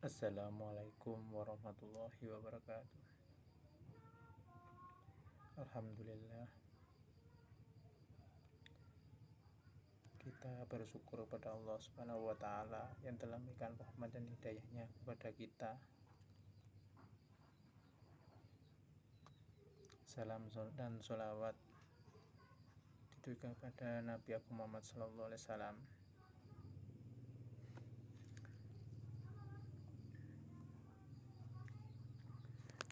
Assalamualaikum warahmatullahi wabarakatuh. Alhamdulillah, kita bersyukur kepada Allah Subhanahu wa taala yang telah memberikan rahmat dan hidayahnya kepada kita. Salam dan sholawat ditujukan kepada Nabi Muhammad sallallahu alaihi wasallam.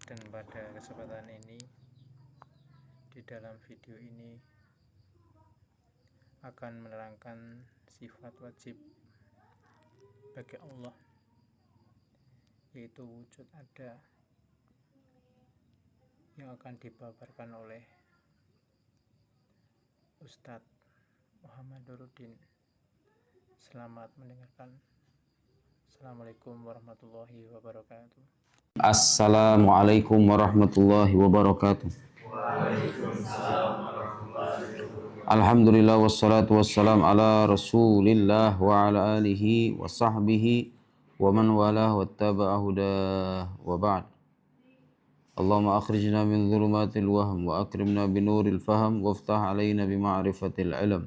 Dan pada kesempatan ini, di dalam video ini akan menerangkan sifat wajib bagi Allah, yaitu wujud ada, yang akan dipaparkan oleh Ustadz Muhammad Nuruddin. Selamat mendengarkan. Assalamualaikum warahmatullahi wabarakatuh. Assalamualaikum warahmatullahi wabarakatuh. Alhamdulillah wassalatu wassalam ala rasulillah wa ala alihi wa sahbihi wa man walah wattaba'a hudah wa ba'd. Allahumma akhrijna min dhulumatil wahm wa akrimna binuril fahm waftah alaina bima'rifatil ilm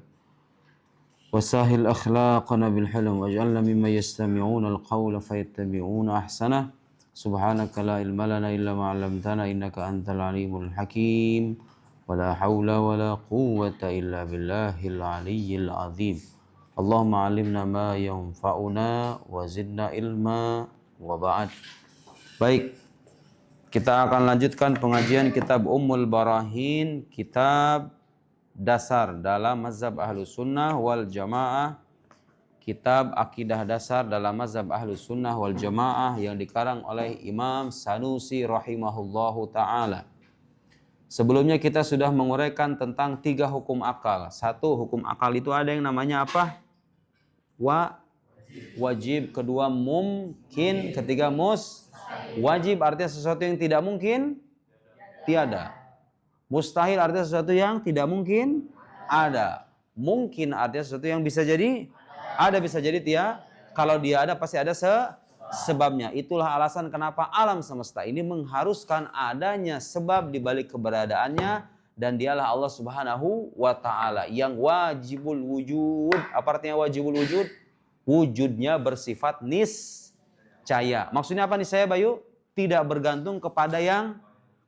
wasahil akhlaqana bil hilm waj'alna mimman yastami'una al-qawla fayattabi'una ahsanah. Subhanaka la ilma lana illa ma 'allamtana innaka antal alimul hakim. Wala haula wala quwwata illa billahil aliyyil azim. Allahumma 'allimna ma yanfa'una wa zidna ilma wa ba'd. Baik, kita akan lanjutkan pengajian kitab Ummul Barahin, kitab dasar dalam mazhab Ahlus Sunnah wal Jamaah, kitab akidah dasar dalam mazhab Ahlus Sunnah wal Jamaah yang dikarang oleh Imam Sanusi rahimahullahu ta'ala. Sebelumnya kita sudah menguraikan tentang 3 hukum akal. 1, hukum akal itu ada yang namanya apa? Wajib. Kedua, mungkin. Ketiga, wajib artinya sesuatu yang tidak mungkin tiada. Mustahil artinya sesuatu yang tidak mungkin ada. Mungkin artinya sesuatu yang bisa jadi ada, bisa jadi tiada. Kalau dia ada pasti ada sebabnya. Itulah alasan kenapa alam semesta ini mengharuskan adanya sebab di balik keberadaannya, dan dialah Allah Subhanahu wa taala yang wajibul wujud. Apa artinya wajibul wujud? Wujudnya bersifat niscaya. Maksudnya apa nih saya Bayu? Tidak bergantung kepada yang,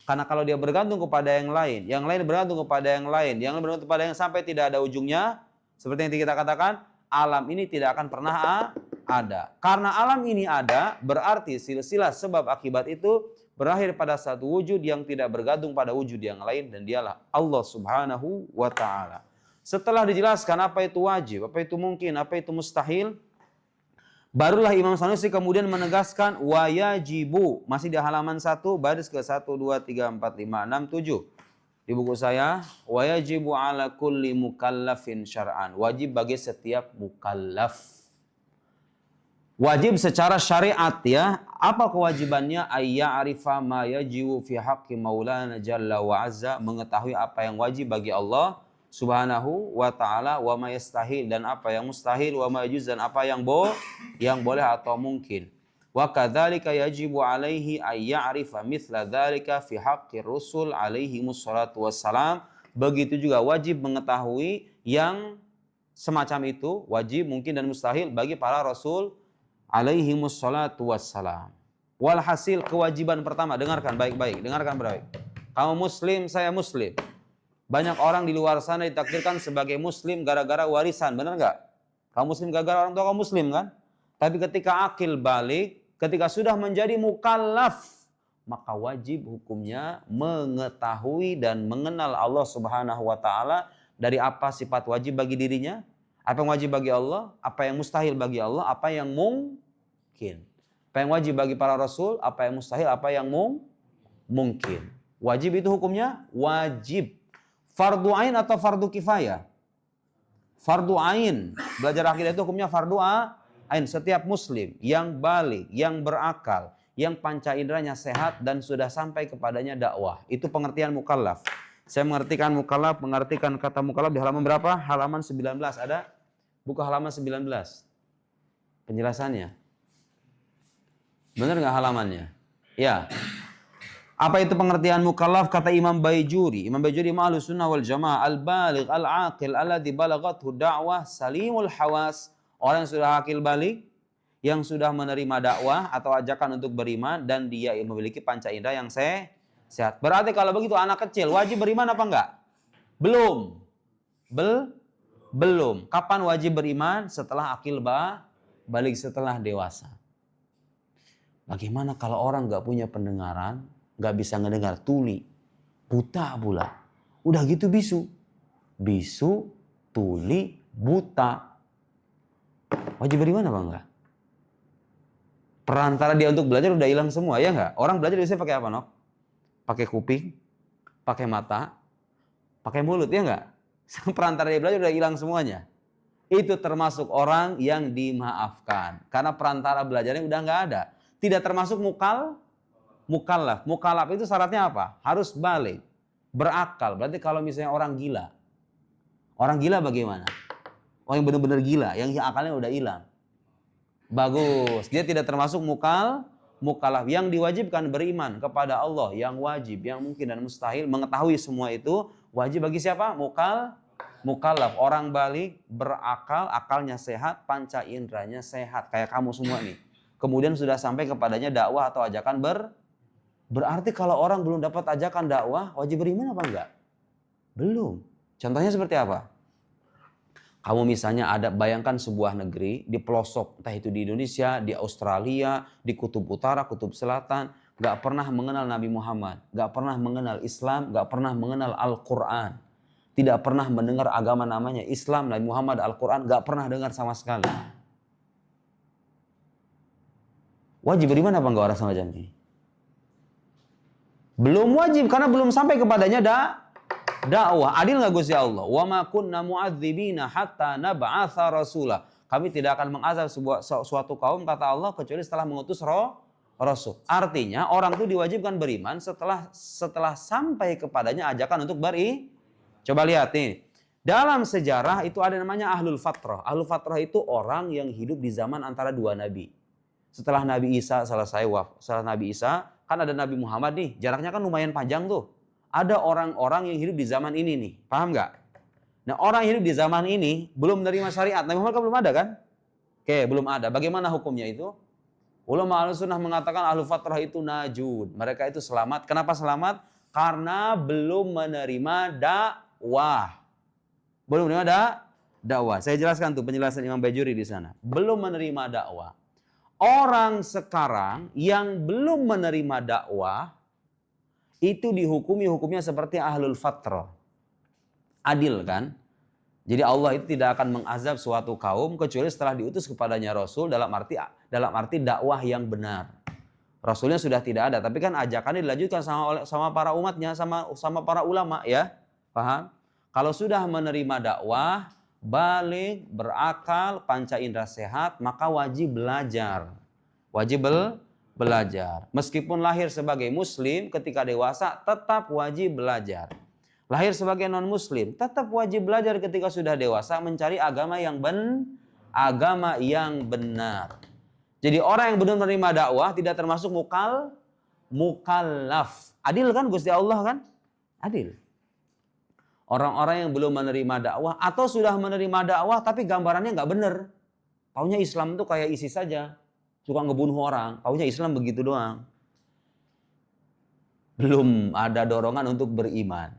karena kalau dia bergantung kepada yang lain bergantung kepada yang lain bergantung kepada yang sampai tidak ada ujungnya, seperti yang kita katakan, alam ini tidak akan pernah ada. Karena alam ini ada, berarti silsilah sebab akibat itu berakhir pada satu wujud yang tidak bergantung pada wujud yang lain, dan dialah Allah Subhanahu wa ta'ala. Setelah dijelaskan apa itu wajib, apa itu mungkin, apa itu mustahil, barulah Imam Sanusi kemudian menegaskan wayajibu. Masih di halaman 1, baris ke 1, 2, 3, 4, 5, 6, 7. Di buku saya, wayajibu ala kulli mukallafin syar'an. Wajib bagi setiap mukallaf. Wajib secara syariat ya. Apa kewajibannya? Ayya'rifa ma yajibu fi haqqi maulana jalla wa azza. Mengetahui apa yang wajib bagi Allah Subhanahu wa ta'ala, wa ma yastahil, dan apa yang mustahil, wa ma yajuz, dan apa yang boleh atau mungkin. Wa kadzalika yajibu alaihi ay ya'rifa mithla dzalika fi haqqir rusul alaihi wassalatu wassalam. Begitu juga wajib mengetahui yang semacam itu, wajib, mungkin, dan mustahil bagi para rasul alaihi wassalatu wassalam. Walhasil, kewajiban pertama, dengarkan baik-baik, dengarkan baik. Kamu muslim, saya muslim. Banyak orang di luar sana ditakdirkan sebagai muslim gara-gara warisan, benar nggak? Kamu muslim gara-gara orang tua kamu muslim kan? Tapi ketika akil balik, ketika sudah menjadi mukallaf, maka wajib hukumnya mengetahui dan mengenal Allah Subhanahu wa ta'ala. Dari apa sifat wajib bagi dirinya, apa yang wajib bagi Allah, apa yang mustahil bagi Allah, apa yang mungkin. Apa yang wajib bagi para rasul, apa yang mustahil, apa yang mungkin. Wajib itu hukumnya wajib. Fardu ain atau fardu kifayah? Fardu ain. Belajar akidah itu hukumnya fardu ain. Setiap muslim yang balik, yang berakal, yang panca inderanya sehat dan sudah sampai kepadanya dakwah, itu pengertian mukallaf. Saya mengartikan mukallaf, mengartikan kata mukallaf di halaman berapa? Halaman 19 ada? Buka halaman 19. Penjelasannya. Benar nggak halamannya? Ya. Apa itu pengertian mukallaf? Kata Imam Baijuri. Imam Baijuri Ahlus Sunnah wal Jamaah, al-baligh al-aqil alladzi balaghathu da'wah salimul hawas. Orang yang sudah akil balik, yang sudah menerima dakwah atau ajakan untuk beriman dan dia memiliki panca indera yang sehat. Berarti kalau begitu anak kecil wajib beriman apa enggak? Belum. Belum. Kapan wajib beriman? Setelah akil balik, setelah dewasa. Bagaimana kalau orang nggak punya pendengaran, nggak bisa ngedengar, tuli, buta pula, udah gitu bisu, tuli, buta, wajib beriman apa enggak? Perantara dia untuk belajar udah hilang semua, ya enggak? Orang belajar biasanya pakai apa, Nok? Pakai kuping, pakai mata, pakai mulut, ya enggak? Perantara dia belajar udah hilang semuanya. Itu termasuk orang yang dimaafkan, karena perantara belajarnya udah nggak ada. Tidak termasuk mukallaf. Mukallaf itu syaratnya apa? Harus balik, berakal. Berarti kalau misalnya orang gila bagaimana? Orang yang benar-benar gila, yang akalnya udah hilang. Bagus, dia tidak termasuk mukallaf. Yang diwajibkan beriman kepada Allah, yang wajib, yang mungkin dan mustahil, mengetahui semua itu wajib bagi siapa? Mukallaf. Orang balik, berakal, akalnya sehat, panca inderanya sehat, kayak kamu semua nih. Kemudian sudah sampai kepadanya dakwah atau ajakan berarti kalau orang belum dapat ajakan dakwah, wajib beriman apa enggak? Belum. Contohnya seperti apa? Kamu misalnya bayangkan sebuah negeri di pelosok, entah itu di Indonesia, di Australia, di kutub utara, kutub selatan, nggak pernah mengenal Nabi Muhammad, nggak pernah mengenal Islam, nggak pernah mengenal Al-Quran, tidak pernah mendengar agama namanya Islam, Nabi Muhammad, Al-Quran, nggak pernah dengar sama sekali. Wajib beriman apa enggak orang semacam ini? Belum wajib karena belum sampai kepadanya dakwah. Adil nggak Gusti Allah? Wa ma kunna mu'adzibina hatta nab'atsa rasula. Kami tidak akan mengazab suatu kaum, kata Allah, kecuali setelah mengutus rasul. Artinya orang itu diwajibkan beriman setelah sampai kepadanya ajakan untuk Coba lihat nih. Dalam sejarah itu ada namanya ahlul fatrah. Ahlul fatrah itu orang yang hidup di zaman antara dua nabi. Setelah Nabi Isa setelah Nabi Isa, kan ada Nabi Muhammad nih, jaraknya kan lumayan panjang tuh. Ada orang-orang yang hidup di zaman ini nih, paham nggak? Nah, orang yang hidup di zaman ini belum menerima syariat. Nabi Muhammad kan belum ada kan? Oke, belum ada. Bagaimana hukumnya itu? Ulama Ahlussunnah mengatakan ahlul fatrah itu najud. Mereka itu selamat. Kenapa selamat? Karena belum menerima dakwah. Belum menerima dakwah. Saya jelaskan tuh penjelasan Imam Baijuri di sana. Belum menerima dakwah. Orang sekarang yang belum menerima dakwah itu hukumnya seperti ahlul fatrah. Adil kan? Jadi Allah itu tidak akan mengazab suatu kaum kecuali setelah diutus kepadanya Rasul dalam arti dakwah yang benar. Rasulnya sudah tidak ada, tapi kan ajakannya dilanjutkan sama para umatnya, sama para ulama, ya. Paham? Kalau sudah menerima dakwah, balik, berakal, panca indera sehat, maka wajib belajar. Belajar. Meskipun lahir sebagai muslim, ketika dewasa tetap wajib belajar. Lahir sebagai non-muslim, tetap wajib belajar ketika sudah dewasa, mencari agama yang benar. Jadi orang yang belum menerima dakwah tidak termasuk mukallaf. Adil kan Gusti Allah kan? Adil. Orang-orang yang belum menerima dakwah atau sudah menerima dakwah tapi gambarannya nggak benar. Taunya Islam itu kayak ISIS saja, suka ngebunuh orang. Taunya Islam begitu doang. Belum ada dorongan untuk beriman.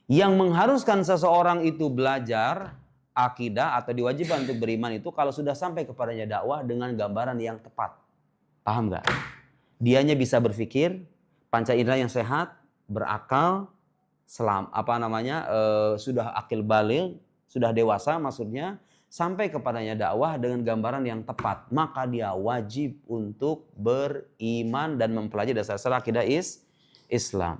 Yang mengharuskan seseorang itu belajar akidah atau diwajibkan untuk beriman itu kalau sudah sampai kepadanya dakwah dengan gambaran yang tepat. Paham nggak? Dianya bisa berpikir, panca indera yang sehat, berakal, sudah akil baligh, sudah dewasa maksudnya, sampai kepadanya dakwah dengan gambaran yang tepat, maka dia wajib untuk beriman dan mempelajari dasar-dasar akidah Islam.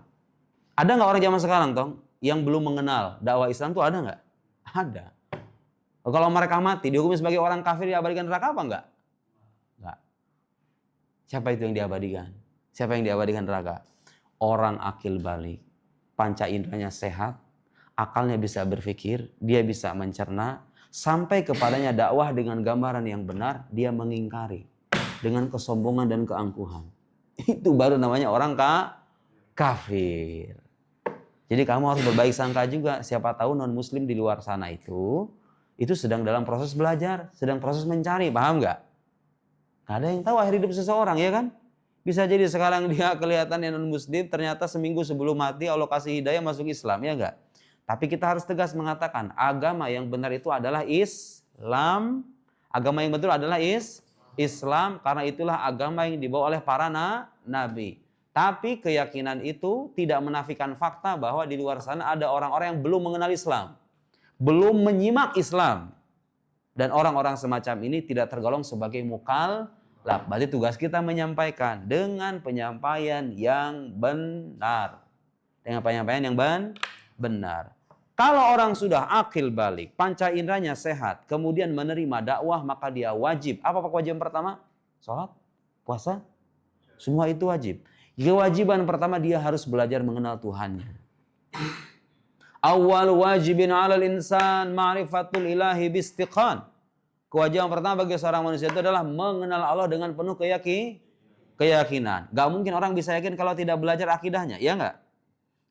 Ada nggak orang zaman sekarang yang belum mengenal dakwah Islam tuh ada nggak? Ada. Kalau mereka mati dihukumi sebagai orang kafir, diabadikan neraka apa enggak? Enggak. Siapa itu yang diabadikan? Siapa yang diabadikan neraka? Orang akil baligh. Panca inderanya sehat, akalnya bisa berpikir, dia bisa mencerna, sampai kepadanya dakwah dengan gambaran yang benar, dia mengingkari. dengan kesombongan dan keangkuhan. Itu baru namanya orang kafir. Jadi kamu harus berbaik sangka juga. Siapa tahu non muslim di luar sana itu sedang dalam proses belajar, sedang proses mencari, paham nggak? Gak ada yang tahu akhir hidup seseorang, ya kan? Bisa jadi sekarang dia kelihatan non muslim, ternyata seminggu sebelum mati Allah kasih hidayah masuk Islam, ya nggak? Tapi kita harus tegas mengatakan agama yang benar itu adalah Islam. Agama yang betul adalah Islam, karena itulah agama yang dibawa oleh para nabi. Tapi keyakinan itu tidak menafikan fakta bahwa di luar sana ada orang-orang yang belum mengenal Islam, belum menyimak Islam. Dan orang-orang semacam ini tidak tergolong sebagai mukallaf. Berarti tugas kita menyampaikan dengan penyampaian yang benar. Dengan penyampaian yang benar. Kalau orang sudah akil balik, panca inderanya sehat, kemudian menerima dakwah, maka dia wajib. Apa kewajiban pertama? Sholat, puasa, semua itu wajib. Kewajiban pertama dia harus belajar mengenal Tuhannya. Awal wajibin 'alal insan ma'rifatul ilahi bistiqan. Kewajiban pertama bagi seorang manusia itu adalah mengenal Allah dengan penuh keyakinan. Gak mungkin orang bisa yakin kalau tidak belajar akidahnya, ya enggak?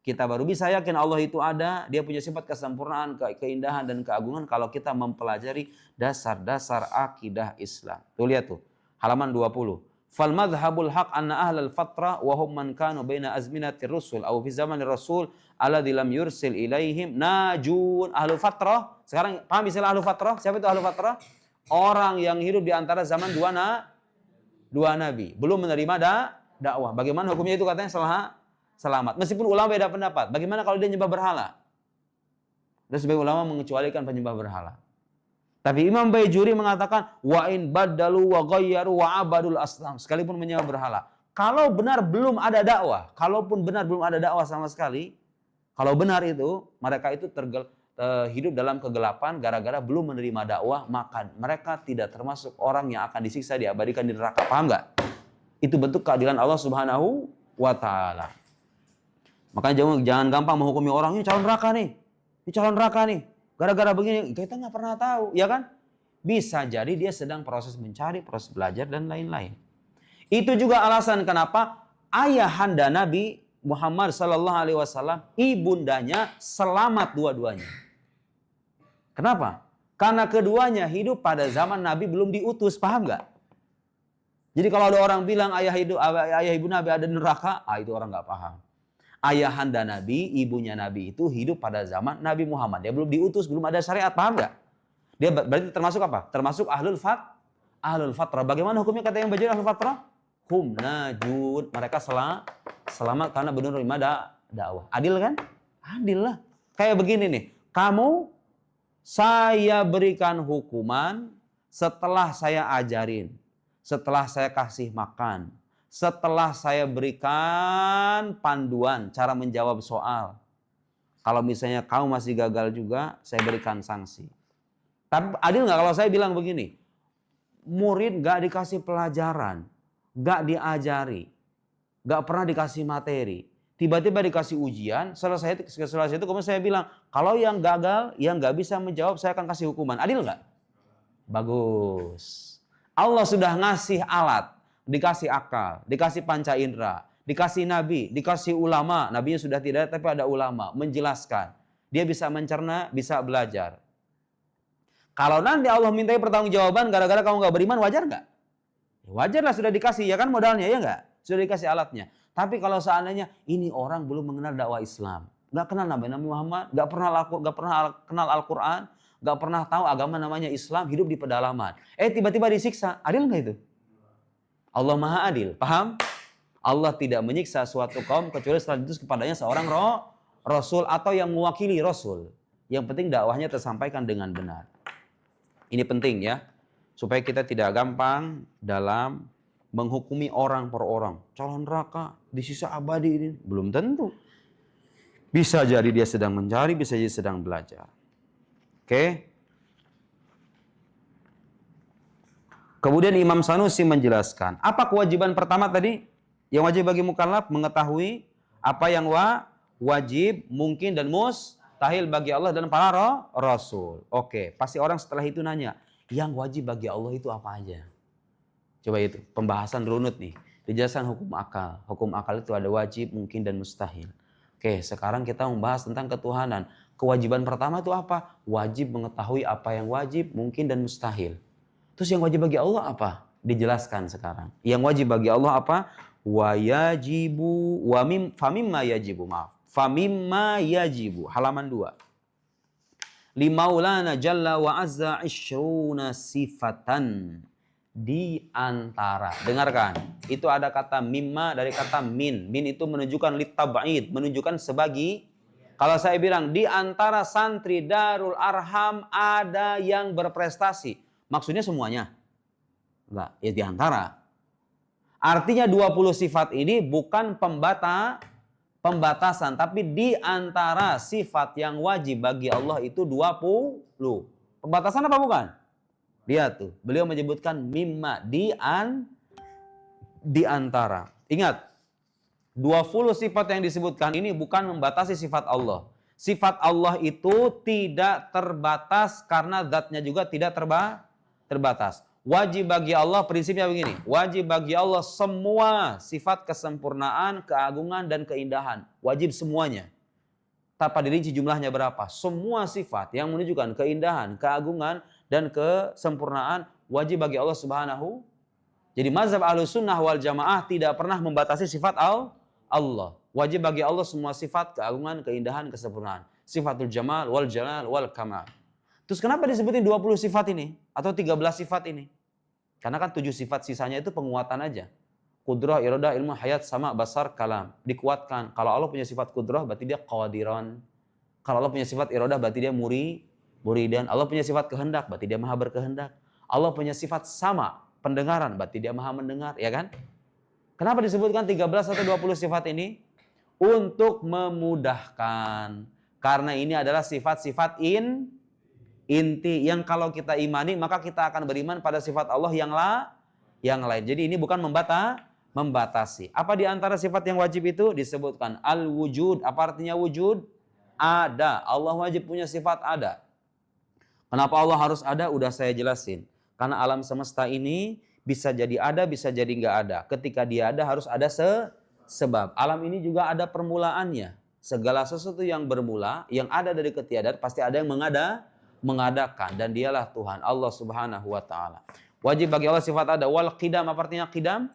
Kita baru bisa yakin Allah itu ada, dia punya sifat kesempurnaan, keindahan dan keagungan kalau kita mempelajari dasar-dasar akidah Islam. Tuh lihat tuh, halaman 20. Fal madhhabul haq anna ahlal fatrah wa hum man kanu baina azminatir rusul aw fi zamanir rasul alladzi lam yursil ilaihim najun. Ahlul fatrah, sekarang paham istilah ahlul fatrah? Siapa itu ahlul fatrah? Orang yang hidup di antara zaman dua nabi, belum menerima dakwah. Bagaimana hukumnya itu? Katanya selamat. Meskipun ulama beda pendapat. Bagaimana kalau dia nyembah berhala? Dan sebagian ulama mengecualikan penyembah berhala. Tapi Imam Baijuri mengatakan wa in baddalu wa ghayyaru wa abadul asnam, sekalipun menyembah berhala. Kalau benar belum ada dakwah, kalaupun benar belum ada dakwah sama sekali, kalau benar itu mereka itu hidup dalam kegelapan gara-gara belum menerima dakwah, maka mereka tidak termasuk orang yang akan disiksa, diabadikan di neraka. Paham nggak? Itu bentuk keadilan Allah Subhanahu wa taala. Makanya jangan gampang menghukumi orang, ini calon neraka nih. Ini calon neraka nih. Gara-gara begini, kita nggak pernah tahu, ya kan? Bisa jadi dia sedang proses mencari, proses belajar, dan lain-lain. Itu juga alasan kenapa ayahanda Nabi Muhammad SAW, ibundanya selamat dua-duanya. Kenapa? Karena keduanya hidup pada zaman Nabi belum diutus, paham nggak? Jadi kalau ada orang bilang ayah ibu Nabi ada di neraka, itu orang nggak paham. Ayahanda Nabi, ibunya Nabi itu hidup pada zaman Nabi Muhammad. Dia belum diutus, belum ada syariat, paham nggak? Dia berarti termasuk apa? Termasuk ahlul fatrah. Bagaimana hukumnya kata yang bajir ahlul fatrah? Hum najun. Mereka selamat karena benar menerima dakwah. Adil kan? Adil lah. Kayak begini nih. Saya berikan hukuman setelah saya ajarin. Setelah saya kasih makan. Setelah saya berikan panduan cara menjawab soal. Kalau misalnya kamu masih gagal juga, saya berikan sanksi. Tapi adil nggak kalau saya bilang begini? Murid nggak dikasih pelajaran, nggak diajari, nggak pernah dikasih materi. Tiba-tiba dikasih ujian, selesai itu kemudian saya bilang, kalau yang gagal, yang nggak bisa menjawab, saya akan kasih hukuman. Adil nggak? Bagus. Allah sudah ngasih alat. Dikasih akal, dikasih panca indera, dikasih nabi, dikasih ulama. Nabinya sudah tidak ada, tapi ada ulama menjelaskan. Dia bisa mencerna, bisa belajar. Kalau nanti Allah mintai pertanggungjawaban gara-gara kamu nggak beriman, wajar nggak? Wajarlah, sudah dikasih, ya kan modalnya, ya nggak? Sudah dikasih alatnya. Tapi kalau seandainya ini orang belum mengenal dakwah Islam, nggak kenal Nabi Muhammad, nggak pernah kenal Al-Quran, nggak pernah tahu agama namanya Islam, hidup di pedalaman. Tiba-tiba disiksa, adil nggak itu? Allah Maha Adil, paham? Allah tidak menyiksa suatu kaum kecuali setelah diutus kepadanya seorang Rasul atau yang mewakili Rasul. Yang penting dakwahnya tersampaikan dengan benar. Ini penting ya, supaya kita tidak gampang dalam menghukumi orang per orang. Calon neraka, disisa abadi ini. Belum tentu. Bisa jadi dia sedang mencari, bisa jadi sedang belajar. Oke? Kemudian Imam Sanusi menjelaskan, apa kewajiban pertama tadi? Yang wajib bagi mukallaf mengetahui apa yang wajib, mungkin dan mustahil bagi Allah dan para Rasul. Oke, pasti orang setelah itu nanya, yang wajib bagi Allah itu apa aja? Coba itu, pembahasan runut nih. Dijelaskan hukum akal. Hukum akal itu ada wajib, mungkin, dan mustahil. Oke, sekarang kita membahas tentang ketuhanan. Kewajiban pertama itu apa? Wajib mengetahui apa yang wajib, mungkin, dan mustahil. Terus yang wajib bagi Allah apa? Dijelaskan sekarang. Yang wajib bagi Allah apa? Wa yajibu famimma yajibu. Maaf. Famimma yajibu. Halaman 2. Limaulana jalla wa azza ishruna sifatan. Di antara. Dengarkan. Itu ada kata mimma dari kata min. Min itu menunjukkan litab'id. Menunjukkan sebagi. Kalau saya bilang di antara santri Darul Arham ada yang berprestasi. Maksudnya semuanya? Enggak. Ya di antara. Artinya 20 sifat ini bukan pembatasan. Tapi di antara sifat yang wajib bagi Allah itu 20. Pembatasan apa bukan? Lihat tuh, beliau menyebutkan mimma di antara. Ingat, 20 sifat yang disebutkan ini bukan membatasi sifat Allah. Sifat Allah itu tidak terbatas karena zatnya juga tidak terbatas. Wajib bagi Allah prinsipnya begini. Wajib bagi Allah semua sifat kesempurnaan, keagungan, dan keindahan. Wajib semuanya. Tanpa dirinci jumlahnya berapa. Semua sifat yang menunjukkan keindahan, keagungan, dan kesempurnaan wajib bagi Allah Subhanahu. Jadi mazhab Ahlussunnah wal Jamaah tidak pernah membatasi sifat Allah. Wajib bagi Allah semua sifat keagungan, keindahan, kesempurnaan. Sifatul jamal wal jalal wal kamal. Terus kenapa disebutin 20 sifat ini atau 13 sifat ini? Karena kan 7 sifat sisanya itu penguatan aja. Qudrah, iradah, ilmu, hayat, sama, basar, kalam. Dikuatkan. Kalau Allah punya sifat qudrah berarti dia qadiran. Kalau Allah punya sifat iradah berarti dia muridan. Allah punya sifat kehendak, berarti dia maha berkehendak. Allah punya sifat sama, pendengaran, berarti dia maha mendengar, ya kan? Kenapa disebutkan 13 atau 20 sifat ini? Untuk memudahkan. Karena ini adalah sifat-sifat inti yang kalau kita imani, maka kita akan beriman pada sifat Allah yang lain. Jadi ini bukan membatasi. Apa di antara sifat yang wajib itu? Disebutkan al-wujud. Apa artinya wujud? Ada. Allah wajib punya sifat ada. Kenapa Allah harus ada? Udah saya jelasin. Karena alam semesta ini bisa jadi ada, bisa jadi nggak ada. Ketika dia ada harus ada sebab. Alam ini juga ada permulaannya. Segala sesuatu yang bermula, yang ada dari ketiadaan, pasti ada yang mengadakan. Dan dialah Tuhan, Allah Subhanahu wa ta'ala. Wajib bagi Allah sifat ada. Wal qidam, apa artinya qidam?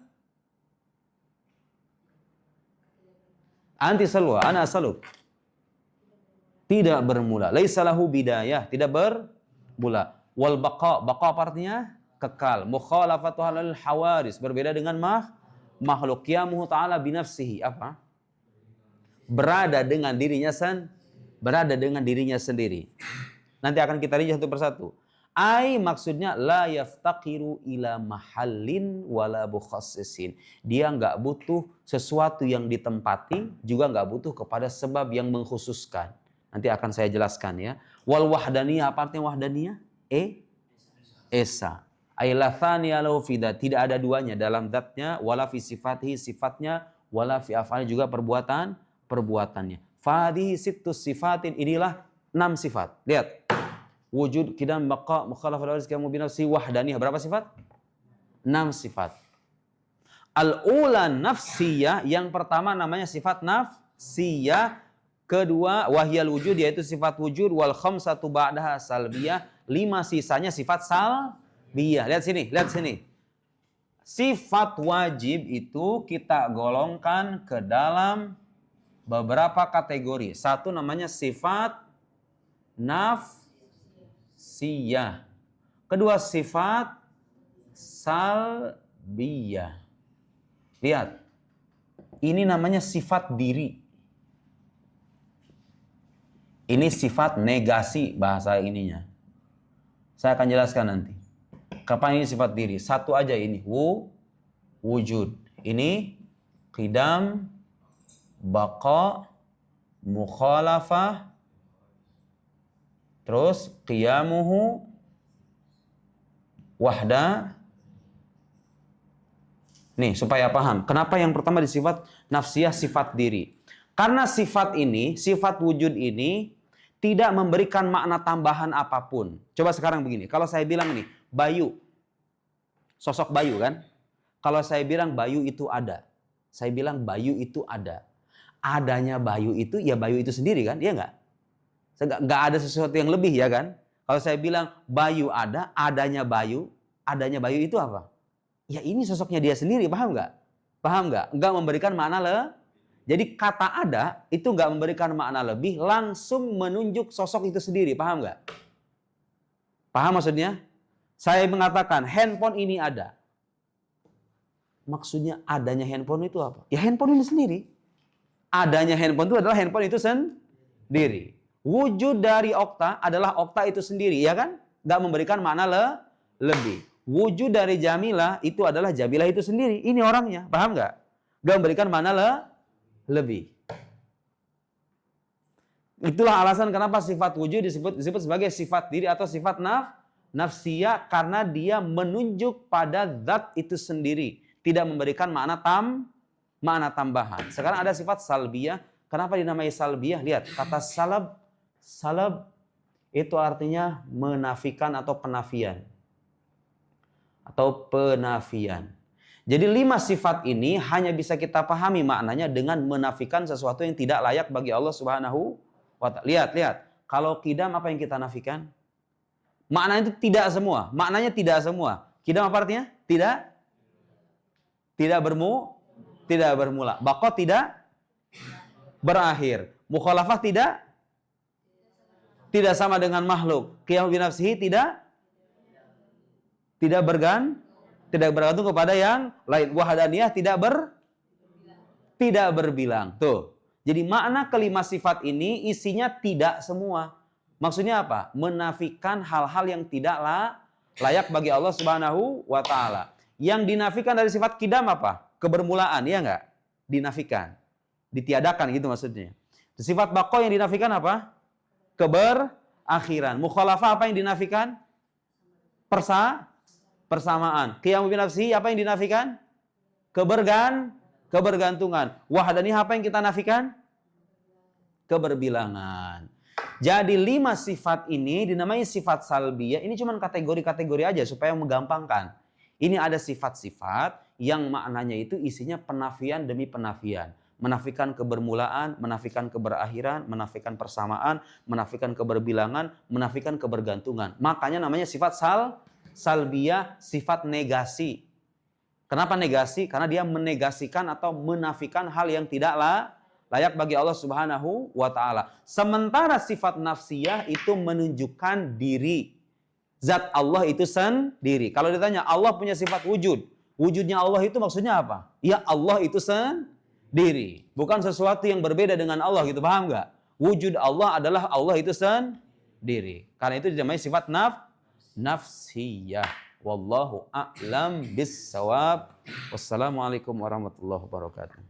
Anti salwa, ana salub. Tidak bermula. Laisa lahu bidayah, tidak bermula. Wal baqa, baqa apa artinya? Kekal. Mukhalafatu halal hawaris, berbeda dengan makhluk. Qiyamuhu ta'ala binafsihi, apa? Berada dengan dirinya sendiri. Nanti akan kita rinci satu persatu. Maksudnya la yaftaqiru ila mahallin wala mukhassisin. Dia enggak butuh sesuatu yang ditempati, juga enggak butuh kepada sebab yang mengkhususkan. Nanti akan saya jelaskan ya. Wal wahdaniyah, apa artinya wahdaniyah? Esa. Ay la thaniya lahu fi dzat, tidak ada duanya dalam zatnya, wala fi sifatihi sifatnya, wala fi af'ali juga perbuatannya. Fadhihi sittus sifatin, inilah 6 sifat. Lihat. Wujud, qidam, baqa, mukhalafah al-waris, qiyamu binafsi, wahdaniyah. Berapa sifat? 6 sifat. Al-ula nafsiyah, yang pertama namanya sifat nafsiyah. Kedua wahyal wujud, yaitu sifat wujud. Wal khamsatu ba'daha salbiyah. 5 sisanya sifat salbiyah. Lihat sini. Sifat wajib itu kita golongkan ke dalam beberapa kategori. Satu namanya sifat nafsiyah. Kedua sifat salbiyah. Lihat. Ini namanya sifat diri. Ini sifat negasi bahasa ininya. Saya akan jelaskan nanti. Kapan ini sifat diri? Satu aja ini. Wujud. Ini qidam, baqa, mukhalafah, terus qiyamuhu, wahda. Nih, supaya paham. Kenapa yang pertama disifat nafsiyah, sifat diri? Karena sifat ini, sifat wujud ini tidak memberikan makna tambahan apapun. Coba sekarang begini, kalau saya bilang nih, Bayu. Sosok Bayu kan? Kalau saya bilang Bayu itu ada. Saya bilang Bayu itu ada. Adanya Bayu itu, ya Bayu itu sendiri kan? Iya nggak? Nggak ada sesuatu yang lebih ya kan? Kalau saya bilang Bayu ada, adanya Bayu itu apa? Ya ini sosoknya dia sendiri, paham nggak? Paham nggak? Nggak memberikan makna Jadi kata ada itu nggak memberikan makna lebih, langsung menunjuk sosok itu sendiri, paham nggak? Paham maksudnya? Saya mengatakan handphone ini ada. Maksudnya adanya handphone itu apa? Ya handphone ini sendiri. Adanya handphone itu adalah handphone itu sendiri. Wujud dari Okta adalah Okta itu sendiri, ya kan? Nggak memberikan makna lebih. Wujud dari Jamilah itu adalah Jamilah itu sendiri. Ini orangnya, paham nggak? Nggak memberikan makna lebih. Itulah alasan kenapa sifat wujud disebut sebagai sifat diri atau sifat nafsiyah, karena dia menunjuk pada zat itu sendiri. Tidak memberikan makna tambahan. Sekarang ada sifat salbiyah. Kenapa dinamai salbiyah? Lihat, kata salab itu artinya menafikan atau penafian. Jadi 5 sifat ini hanya bisa kita pahami maknanya dengan menafikan sesuatu yang tidak layak bagi Allah Subhanahu wa ta'ala. Lihat. Kalau kidam apa yang kita nafikan? Maknanya itu tidak semua. Maknanya tidak semua. Kidam apa artinya? Tidak bermula. Baqa tidak berakhir. Mukhalafah tidak sama dengan makhluk. Qiyam bi nafsihi tidak bergantung kepada yang lain. Wahdaniyah tidak berbilang. Tuh. Jadi makna kelima sifat ini isinya tidak semua. Maksudnya apa? Menafikan hal-hal yang tidak layak bagi Allah Subhanahu wa ta'ala. Yang dinafikan dari sifat kidam apa? Kebermulaan, ya enggak? Dinafikan. Ditiadakan gitu maksudnya. Sifat baqa yang dinafikan apa? Keberakhiran. Mukhalafah apa yang dinafikan? Persamaan. Qiyam bi nafsihi apa yang dinafikan? Kebergantungan. Wahdaniyah apa yang kita nafikan? Keberbilangan. Jadi 5 sifat ini dinamai sifat salbiyah. Ini cuma kategori-kategori aja supaya menggampangkan. Ini ada sifat-sifat yang maknanya itu isinya penafian demi penafian. Menafikan kebermulaan, menafikan keberakhiran, menafikan persamaan, menafikan keberbilangan, menafikan kebergantungan. Makanya namanya sifat salbiyah, sifat negasi. Kenapa negasi? Karena dia menegasikan atau menafikan hal yang tidak layak bagi Allah Subhanahu wa ta'ala. Sementara sifat nafsiyah itu menunjukkan diri. Zat Allah itu sendiri. Kalau ditanya Allah punya sifat wujud. Wujudnya Allah itu maksudnya apa? Ya Allah itu sendiri. Bukan sesuatu yang berbeda dengan Allah gitu. Paham nggak? Wujud Allah adalah Allah itu sendiri. Karena itu dinamai sifat nafsiyah. Wallahu a'lam bis-shawab. Wassalamualaikum warahmatullahi wabarakatuh.